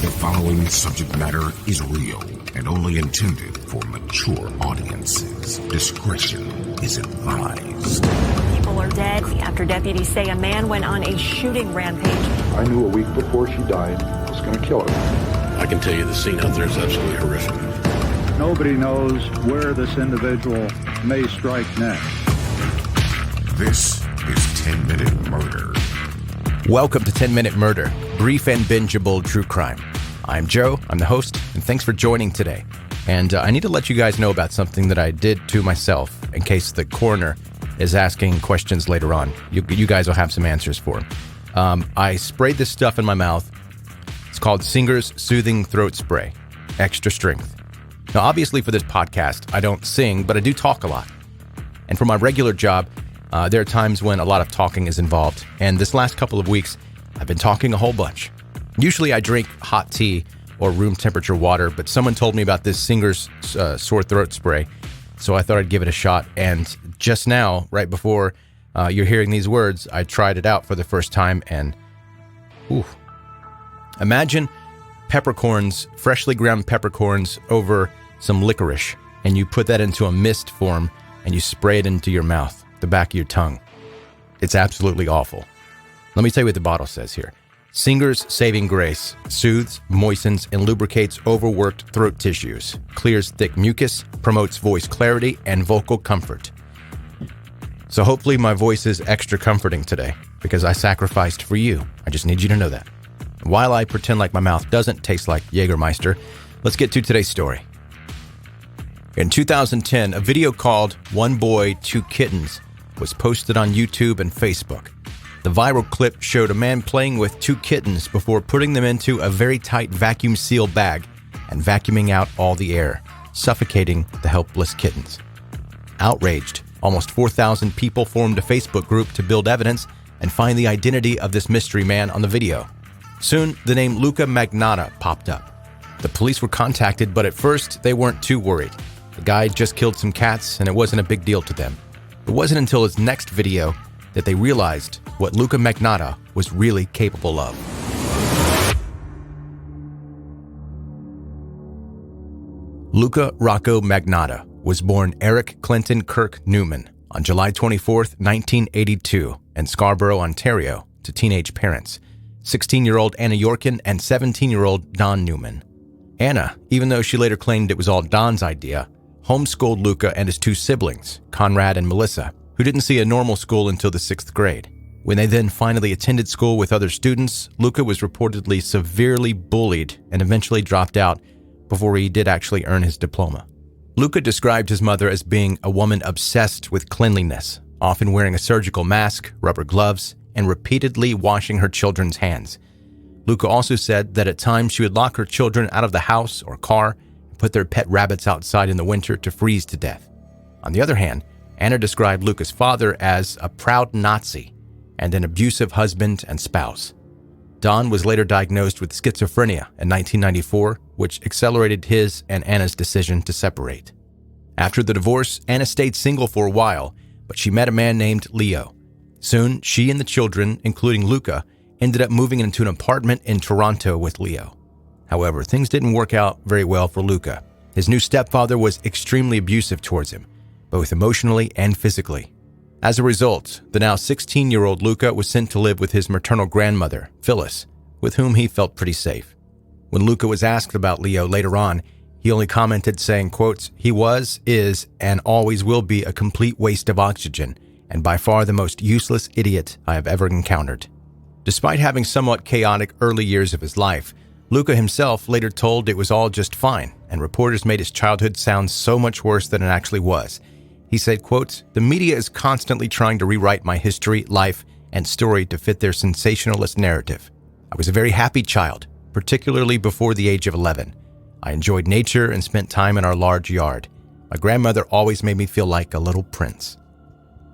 The following subject matter is real and only intended for mature audiences. Discretion is advised. People are dead after deputies say a man went on a shooting rampage. I knew a week before she died I was going to kill her. I can tell you the scene out there is absolutely horrific. Nobody knows where this individual may strike next. This is 10 Minute Murder. Welcome to 10 Minute Murder, brief and bingeable true crime. I'm Joe, I'm the host, and thanks for joining today. And I need to let you guys know about something that I did to myself in case the coroner is asking questions later on. You guys will have some answers for them. I sprayed this stuff in my mouth. It's called Singer's Soothing Throat Spray, extra strength. Now, obviously for this podcast, I don't sing, but I do talk a lot. And for my regular job, there are times when a lot of talking is involved. And this last couple of weeks, I've been talking a whole bunch. Usually I drink hot tea or room temperature water, but someone told me about this Singer's sore throat spray. So I thought I'd give it a shot. And just now, right before you're hearing these words, I tried it out for the first time. And imagine peppercorns, freshly ground peppercorns over some licorice. And you put that into a mist form and you spray it into your mouth, the back of your tongue. It's absolutely awful. Let me tell you what the bottle says here. Singer's Saving Grace soothes, moistens, and lubricates overworked throat tissues, clears thick mucus, promotes voice clarity, and vocal comfort. So hopefully my voice is extra comforting today because I sacrificed for you. I just need you to know that. While I pretend like my mouth doesn't taste like Jägermeister, let's get to today's story. In 2010, a video called One Boy, Two Kittens was posted on YouTube and Facebook. The viral clip showed a man playing with two kittens before putting them into a very tight vacuum seal bag and vacuuming out all the air, suffocating the helpless kittens. Outraged, almost 4,000 people formed a Facebook group to build evidence and find the identity of this mystery man on the video. Soon, the name Luka Magnotta popped up. The police were contacted, but at first, they weren't too worried. The guy just killed some cats, and it wasn't a big deal to them. It wasn't until his next video that they realized what Luka Magnotta was really capable of. Luka Rocco Magnotta was born Eric Clinton Kirk Newman on July 24, 1982, in Scarborough, Ontario, to teenage parents, 16-year-old Anna Yorkin and 17-year-old Don Newman. Anna, even though she later claimed it was all Don's idea, homeschooled Luka and his two siblings, Conrad and Melissa, who didn't see a normal school until the 6th grade. When they then finally attended school with other students, Luka was reportedly severely bullied and eventually dropped out before he did actually earn his diploma. Luka described his mother as being a woman obsessed with cleanliness, often wearing a surgical mask, rubber gloves, and repeatedly washing her children's hands. Luka also said that at times she would lock her children out of the house or car and put their pet rabbits outside in the winter to freeze to death. On the other hand, Anna described Luka's father as a proud Nazi and an abusive husband and spouse. Don was later diagnosed with schizophrenia in 1994, which accelerated his and Anna's decision to separate. After the divorce, Anna stayed single for a while, but she met a man named Leo. Soon, she and the children, including Luka, ended up moving into an apartment in Toronto with Leo. However, things didn't work out very well for Luka. His new stepfather was extremely abusive towards him, both emotionally and physically. As a result, the now 16-year-old Luka was sent to live with his maternal grandmother, Phyllis, with whom he felt pretty safe. When Luka was asked about Leo later on, he only commented saying, quotes, "He was, is, and always will be a complete waste of oxygen, and by far the most useless idiot I have ever encountered." Despite having somewhat chaotic early years of his life, Luka himself later told it was all just fine, and reporters made his childhood sound so much worse than it actually was. He said, quote, "The media is constantly trying to rewrite my history, life, and story to fit their sensationalist narrative. I was a very happy child, particularly before the age of 11. I enjoyed nature and spent time in our large yard. My grandmother always made me feel like a little prince."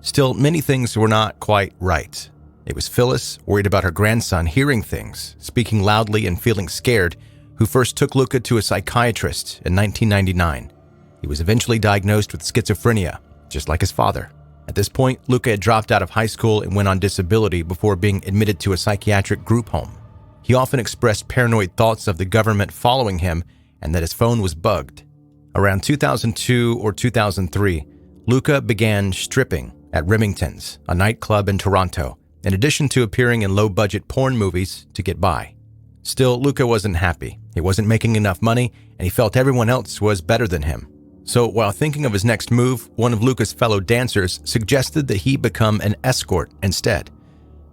Still, many things were not quite right. It was Phyllis, worried about her grandson hearing things, speaking loudly and feeling scared, who first took Luka to a psychiatrist in 1999. He was eventually diagnosed with schizophrenia, just like his father. At this point, Luka had dropped out of high school and went on disability before being admitted to a psychiatric group home. He often expressed paranoid thoughts of the government following him and that his phone was bugged. Around 2002 or 2003, Luka began stripping at Remington's, a nightclub in Toronto, in addition to appearing in low-budget porn movies to get by. Still, Luka wasn't happy. He wasn't making enough money, and he felt everyone else was better than him. So while thinking of his next move, one of Luka's fellow dancers suggested that he become an escort instead.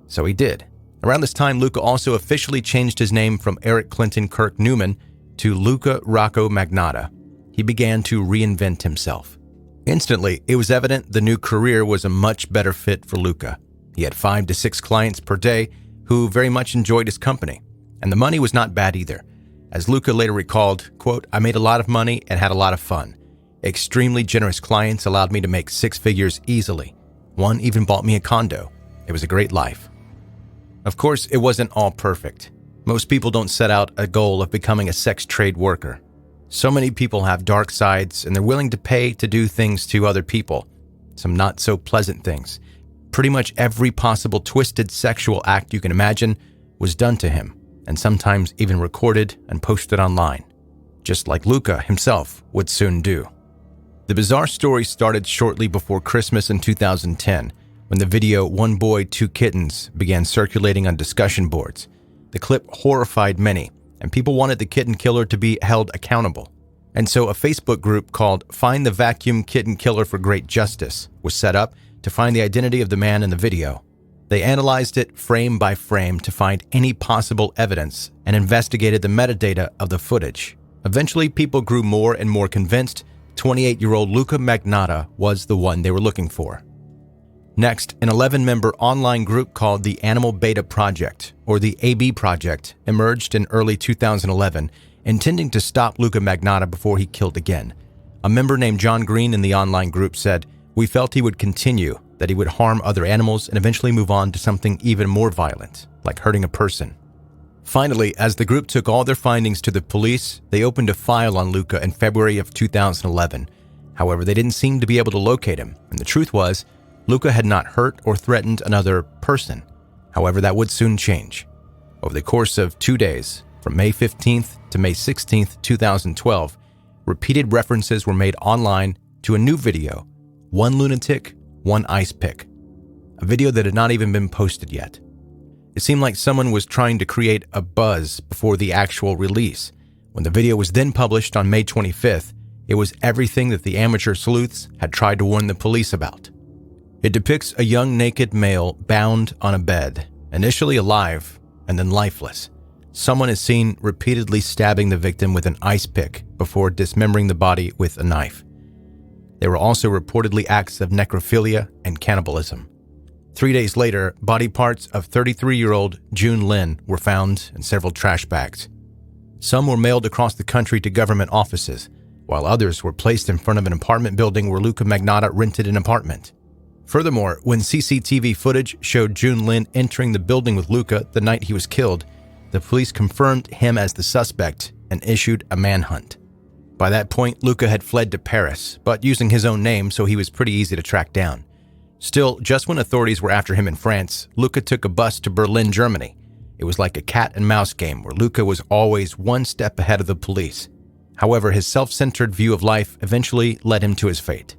So he did. Around this time, Luka also officially changed his name from Eric Clinton Kirk Newman to Luka Magnotta. He began to reinvent himself. Instantly, it was evident the new career was a much better fit for Luka. He had 5 to 6 clients per day who very much enjoyed his company. And the money was not bad either. As Luka later recalled, quote, "I made a lot of money and had a lot of fun. Extremely generous clients allowed me to make 6 figures easily. One even bought me a condo. It was a great life." Of course, it wasn't all perfect. Most people don't set out a goal of becoming a sex trade worker. So many people have dark sides and they're willing to pay to do things to other people. Some not so pleasant things. Pretty much every possible twisted sexual act you can imagine was done to him, and sometimes even recorded and posted online, just like Luka himself would soon do. The bizarre story started shortly before Christmas in 2010, when the video "One Boy, Two Kittens" began circulating on discussion boards. The clip horrified many, and people wanted the kitten killer to be held accountable. And so a Facebook group called "Find the Vacuum Kitten Killer for Great Justice" was set up to find the identity of the man in the video. They analyzed it frame by frame to find any possible evidence and investigated the metadata of the footage. Eventually, people grew more and more convinced 28-year-old Luka Magnotta was the one they were looking for. Next, an 11-member online group called the Animal Beta Project, or the AB Project, emerged in early 2011, intending to stop Luka Magnotta before he killed again. A member named John Green in the online group said, "We felt he would continue, that he would harm other animals and eventually move on to something even more violent, like hurting a person." Finally, as the group took all their findings to the police, they opened a file on Luka in February of 2011. However, they didn't seem to be able to locate him, and the truth was, Luka had not hurt or threatened another person. However, that would soon change. Over the course of 2 days, from May 15th to May 16th, 2012, repeated references were made online to a new video, "One Lunatic, One Ice Pick," a video that had not even been posted yet. It seemed like someone was trying to create a buzz before the actual release. When the video was then published on May 25th, it was everything that the amateur sleuths had tried to warn the police about. It depicts a young naked male bound on a bed, initially alive and then lifeless. Someone is seen repeatedly stabbing the victim with an ice pick before dismembering the body with a knife. There were also reportedly acts of necrophilia and cannibalism. 3 days later, body parts of 33-year-old June Lin were found in several trash bags. Some were mailed across the country to government offices, while others were placed in front of an apartment building where Luka Magnotta rented an apartment. Furthermore, when CCTV footage showed June Lin entering the building with Luka the night he was killed, the police confirmed him as the suspect and issued a manhunt. By that point, Luka had fled to Paris, but using his own name, so he was pretty easy to track down. Still, just when authorities were after him in France, Luka took a bus to Berlin, Germany. It was like a cat and mouse game where Luka was always one step ahead of the police. However, his self-centered view of life eventually led him to his fate.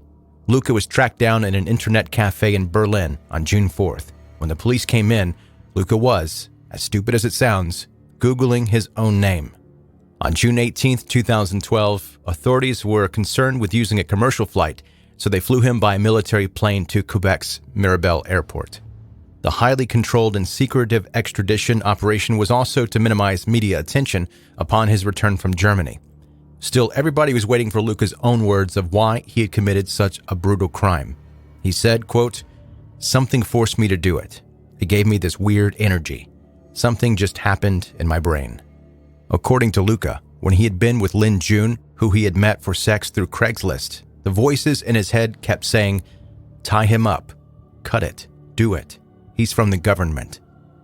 Luka was tracked down in an internet cafe in Berlin on June 4th. When the police came in, Luka was, as stupid as it sounds, Googling his own name. On June 18, 2012, authorities were concerned with using a commercial flight, so they flew him by a military plane to Quebec's Mirabel Airport. The highly controlled and secretive extradition operation was also to minimize media attention upon his return from Germany. Still, everybody was waiting for Luka's own words of why he had committed such a brutal crime. He said, quote, "Something forced me to do it. It gave me this weird energy. Something just happened in my brain." According to Luka, when he had been with Lin June, who he had met for sex through Craigslist, the voices in his head kept saying, "Tie him up. Cut it. Do it. He's from the government."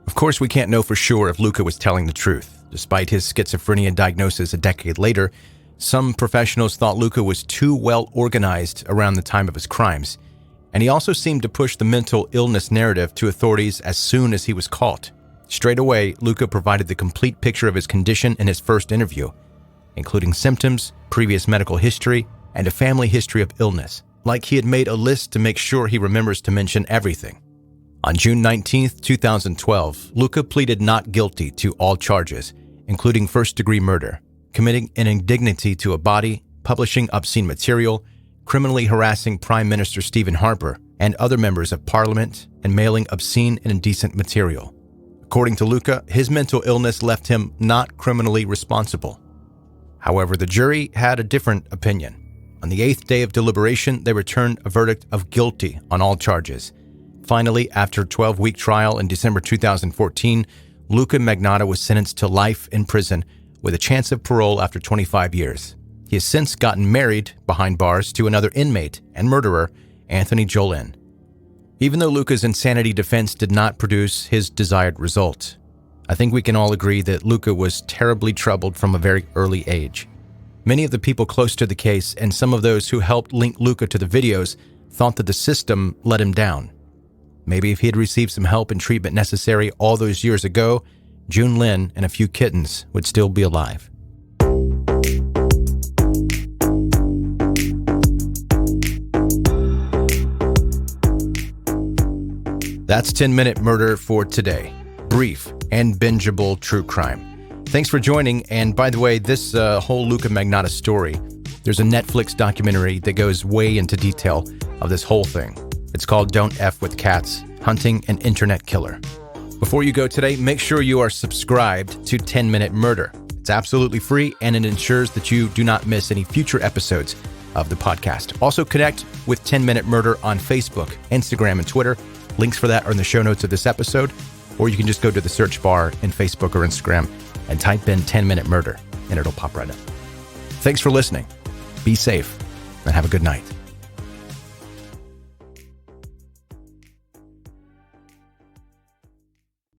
Of course, we can't know for sure if Luka was telling the truth. Despite his schizophrenia diagnosis a decade later, some professionals thought Luka was too well organized around the time of his crimes, and he also seemed to push the mental illness narrative to authorities as soon as he was caught. Straight away, Luka provided the complete picture of his condition in his first interview, including symptoms, previous medical history, and a family history of illness, like he had made a list to make sure he remembers to mention everything. On June 19, 2012, Luka pleaded not guilty to all charges, including first-degree murder, committing an indignity to a body, publishing obscene material, criminally harassing Prime Minister Stephen Harper and other members of Parliament, and mailing obscene and indecent material. According to Luka, his mental illness left him not criminally responsible. However, the jury had a different opinion. On the 8th day of deliberation, they returned a verdict of guilty on all charges. Finally, after a 12-week trial in December 2014, Luka Magnotta was sentenced to life in prison with a chance of parole after 25 years. He has since gotten married behind bars to another inmate and murderer, Anthony Jolin. Even though Luka's insanity defense did not produce his desired result, I think we can all agree that Luka was terribly troubled from a very early age. Many of the people close to the case and some of those who helped link Luka to the videos thought that the system let him down. Maybe if he had received some help and treatment necessary all those years ago, June Lin and a few kittens would still be alive. That's 10-Minute Murder for today. Brief and bingeable true crime. Thanks for joining. And by the way, this whole Luka Magnotta story, there's a Netflix documentary that goes way into detail of this whole thing. It's called Don't F with Cats, Hunting an Internet Killer. Before you go today, make sure you are subscribed to 10-Minute Murder. It's absolutely free, and it ensures that you do not miss any future episodes of the podcast. Also connect with 10-Minute Murder on Facebook, Instagram, and Twitter. Links for that are in the show notes of this episode, or you can just go to the search bar in Facebook or Instagram and type in 10-Minute Murder, and it'll pop right up. Thanks for listening. Be safe, and have a good night.